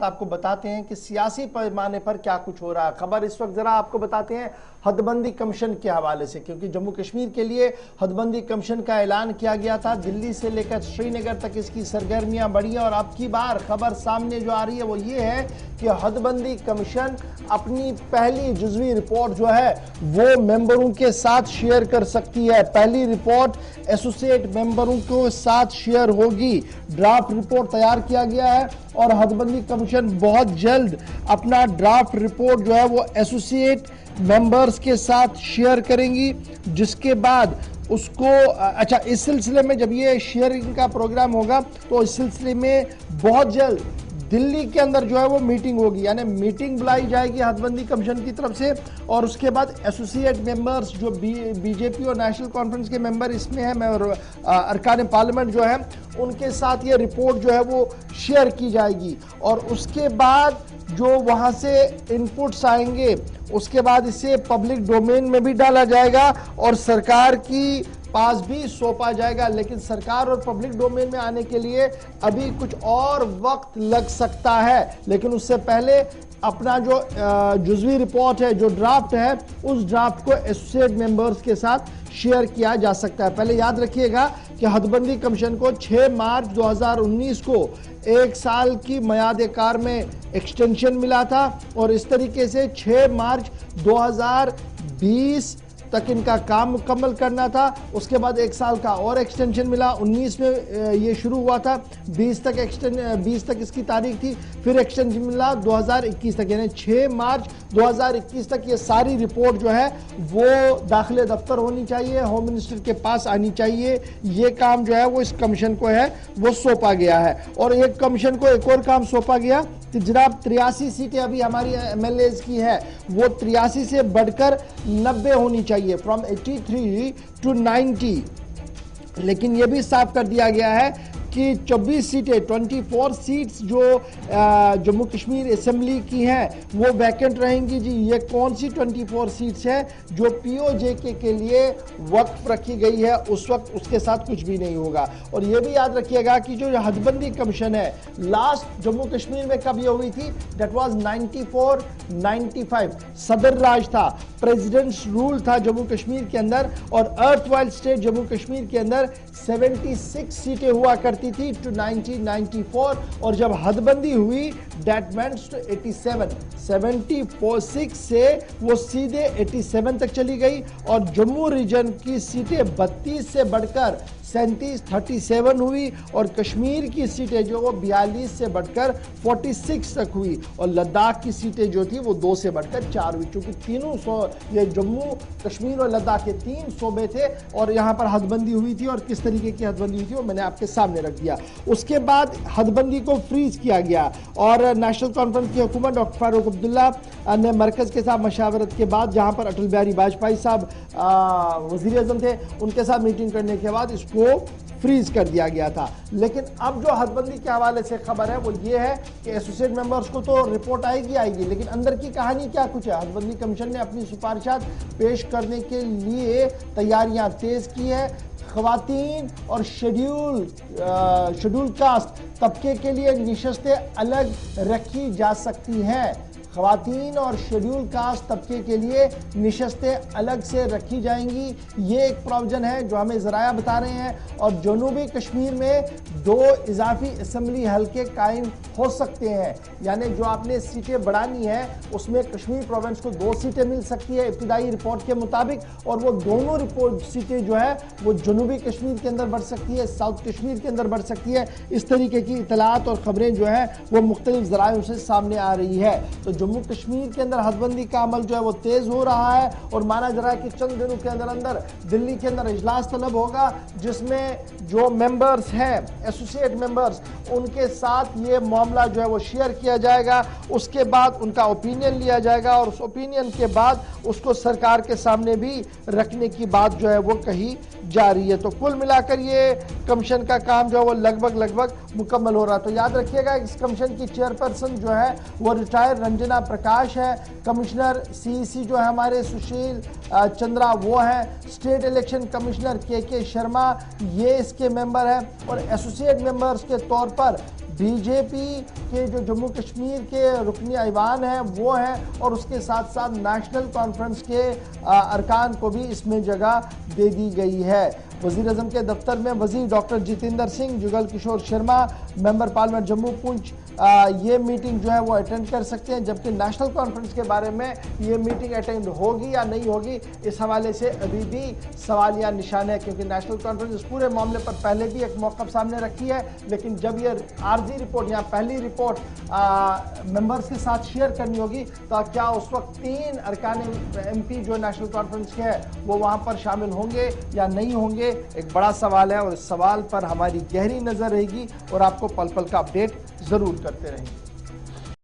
आपको बताते हैं कि सियासी पैमाने पर क्या कुछ हो रहा है। खबर इस वक्त जरा आपको बताते हैं हदबंदी कमीशन के हवाले से, क्योंकि जम्मू कश्मीर के लिए हदबंदी कमीशन का ऐलान किया गया था। दिल्ली से लेकर श्रीनगर तक इसकी सरगर्मियां बढ़ी हैं और अब की बार खबर सामने जो आ रही है वो ये है कि हदबंदी कमीशन अपनी पहली जुज़वी रिपोर्ट जो है वो मेंबरों के साथ शेयर कर सकती है। पहली रिपोर्ट एसोसिएट मेंबरों के साथ शेयर होगी। ड्राफ्ट रिपोर्ट तैयार किया गया है और हदबंदी कमीशन बहुत जल्द अपना ड्राफ्ट रिपोर्ट जो है वो एसोसिएट मेंबर्स के साथ शेयर करेंगी, जिसके बाद उसको अच्छा, इस सिलसिले में जब ये शेयरिंग का प्रोग्राम होगा तो इस सिलसिले में बहुत जल्द दिल्ली के अंदर जो है वो मीटिंग होगी, यानी मीटिंग बुलाई जाएगी हदबंदी कमीशन की तरफ से। और उसके बाद एसोसिएट मेंबर्स जो बीजेपी और नेशनल कॉन्फ्रेंस के मेंबर इसमें हैं और अरकान पार्लियामेंट जो है उनके साथ ये रिपोर्ट जो है वो शेयर की जाएगी। और उसके बाद जो वहां से इनपुट्स आएंगे उसके बाद इसे पब्लिक डोमेन में भी डाला जाएगा और सरकार की पास भी सौंपा जाएगा। लेकिन सरकार और पब्लिक डोमेन में आने के लिए अभी कुछ और वक्त लग सकता है, लेकिन उससे पहले अपना जो जुज़वी रिपोर्ट है, जो ड्राफ्ट है, उस ड्राफ्ट को एसोसिएट मेंबर्स के साथ शेयर किया जा सकता है। पहले याद रखिएगा कि हदबंदी कमीशन को 6 मार्च 2019 को 1 साल की मयाद कार में एक्सटेंशन मिला था और इस तरीके से 6 मार्च 2020 तक इनका काम मुकम्मल करना था। उसके बाद 1 साल का और एक्सटेंशन मिला। 19 में ये शुरू हुआ था, 20 तक इसकी तारीख थी, फिर एक्सटेंशन मिला 2021 तक, यानी 6 मार्च 2021 तक ये सारी रिपोर्ट जो है वो दाखिले दफ्तर होनी चाहिए, होम मिनिस्टर के पास आनी चाहिए। ये काम जो है वो इस कमीशन को है वो सौंपा गया है। और एक कमीशन को एक और काम सौंपा गया कि जनाब 83 सीटें अभी हमारी एमएलएज की है, वो 83 से बढ़कर 90 होनी चाहिए, फ्रॉम 83 to 90। लेकिन यह भी साफ कर दिया गया है कि 24 सीटें 24 सीट्स जो जम्मू कश्मीर असेंबली की हैं वो वैकेंट रहेंगी। जी, ये कौन सी 24 सीट्स हैं जो पीओजेके के लिए वक्फ रखी गई है, उस वक्त उसके साथ कुछ भी नहीं होगा। और ये भी याद रखिएगा कि जो हदबंदी कमीशन है लास्ट जम्मू कश्मीर में कब ये हुई थी, दैट वाज 94-95, सदर राज था, प्रेसिडेंट्स रूल था जम्मू कश्मीर के अंदर और अर्थ वाइल स्टेट जम्मू कश्मीर के अंदर 76 सीटें हुआ करती थी टू 1994। और जब हदबंदी हुई दैट मेंस टू 87, 76 से वो सीधे 87 तक चली गई और जम्मू रीजन की सीटें 32 से बढ़कर 37 हुई और कश्मीर की सीटें जो वो 42 से बढ़कर 46 तक हुई और लद्दाख की सीटें जो थी वो 2 से बढ़कर 4 हुई। क्योंकि तीनों ये जम्मू कश्मीर और लद्दाख के 3 सूबे थे और यहाँ पर हदबंदी हुई थी और किस तरीके की हदबंदी हुई थी वो मैंने आपके सामने रख दिया। उसके बाद हदबंदी को फ्रीज किया गया और नेशनल कॉन्फ्रेंस की हुकूमत डॉक्टर फारूक अब्दुल्ला ने मरकज के साथ मशावरत के बाद, जहाँ पर अटल बिहारी वाजपेयी साहब वजीर आजम थे, उनके साथ मीटिंग करने के बाद इसको फ्रीज कर दिया गया था। लेकिन अब जो हदबंदी के हवाले से खबर है वो ये है कि एसोसिएट मेंबर्स को तो रिपोर्ट आएगी, लेकिन अंदर की कहानी क्या कुछ है। हदबंदी कमीशन ने अपनी सिफारिशात पेश करने के लिए तैयारियां तेज की है। ख्वातीन और शेड्यूल कास्ट तबके के लिए निशस्तें अलग रखी जा सकती हैं। ख्वातीन और शेड्यूल कास्ट तबके के लिए निशस्तें अलग से रखी जाएंगी, ये एक प्रोविजन है जो हमें ज़राया बता रहे हैं। और जनूबी कश्मीर में 2 इजाफी असम्बली हल्के कायम हो सकते हैं, यानी जो आपने सीटें बढ़ानी है उसमें कश्मीर प्रोविंस को 2 सीटें मिल सकती है इब्तिदाई रिपोर्ट के मुताबिक, और वो दोनों सीटें जो है वो जनूबी कश्मीर के अंदर बढ़ सकती है, साउथ कश्मीर के अंदर बढ़ सकती है। इस तरीके की इतलात और खबरें जो है वो मुख्तलिफ ज़रायों से सामने आ रही है। तो जम्मू कश्मीर के अंदर हदबंदी का अमल जो है वो तेज हो रहा है और माना जा रहा है कि चंद दिनों के अंदर अंदर दिल्ली के अंदर इजलास तलब होगा, जिसमें जो मेंबर्स हैं एसोसिएट मेंबर्स उनके साथ ये मामला जो है वो शेयर किया जाएगा। उसके बाद उनका ओपिनियन लिया जाएगा और उस ओपिनियन के बाद उसको सरकार के सामने भी रखने की बात जो है वो कही जा रही है। तो कुल मिलाकर ये कमीशन का काम जो है वो लगभग मुकम्मल हो रहा है। तो याद रखिएगा इस कमीशन की चेयरपर्सन जो है वो रिटायर्ड रंजना प्रकाश है, कमिश्नर सीईसी जो है हमारे सुशील चंद्रा वो है, स्टेट इलेक्शन कमिश्नर के शर्मा ये इसके मेंबर हैं और एसोसिएट मेंबर्स के तौर पर बीजेपी के जो जम्मू कश्मीर के रुकनी ऐवान है वो है, और उसके साथ साथ नेशनल कॉन्फ्रेंस के अरकान को भी इसमें जगह दे दी गई है। वज़ीर-ए-आज़म के दफ्तर में वज़ीर doctor Jitendra Singh, Jugal Kishore Sharma, member parliament Jammu Poonch ये मीटिंग जो है वो अटेंड कर सकते हैं, जबकि नेशनल कॉन्फ्रेंस के बारे में ये मीटिंग अटेंड होगी या नहीं होगी इस हवाले से अभी भी सवाल या निशान है, क्योंकि नेशनल कॉन्फ्रेंस इस पूरे मामले पर पहले भी एक मौक़िफ़ सामने रखी है, लेकिन जब ये आर्जी रिपोर्ट या पहली रिपोर्ट मेंबर्स के साथ शेयर करनी होगी तो क्या उस वक्त 3 अरकान MP जो नेशनल कॉन्फ्रेंस के हैं वो वहाँ पर शामिल होंगे या नहीं होंगे, एक बड़ा सवाल है, और इस सवाल पर हमारी गहरी नज़र रहेगी और आपको पल पल का अपडेट ज़रूर करते रहेंगे।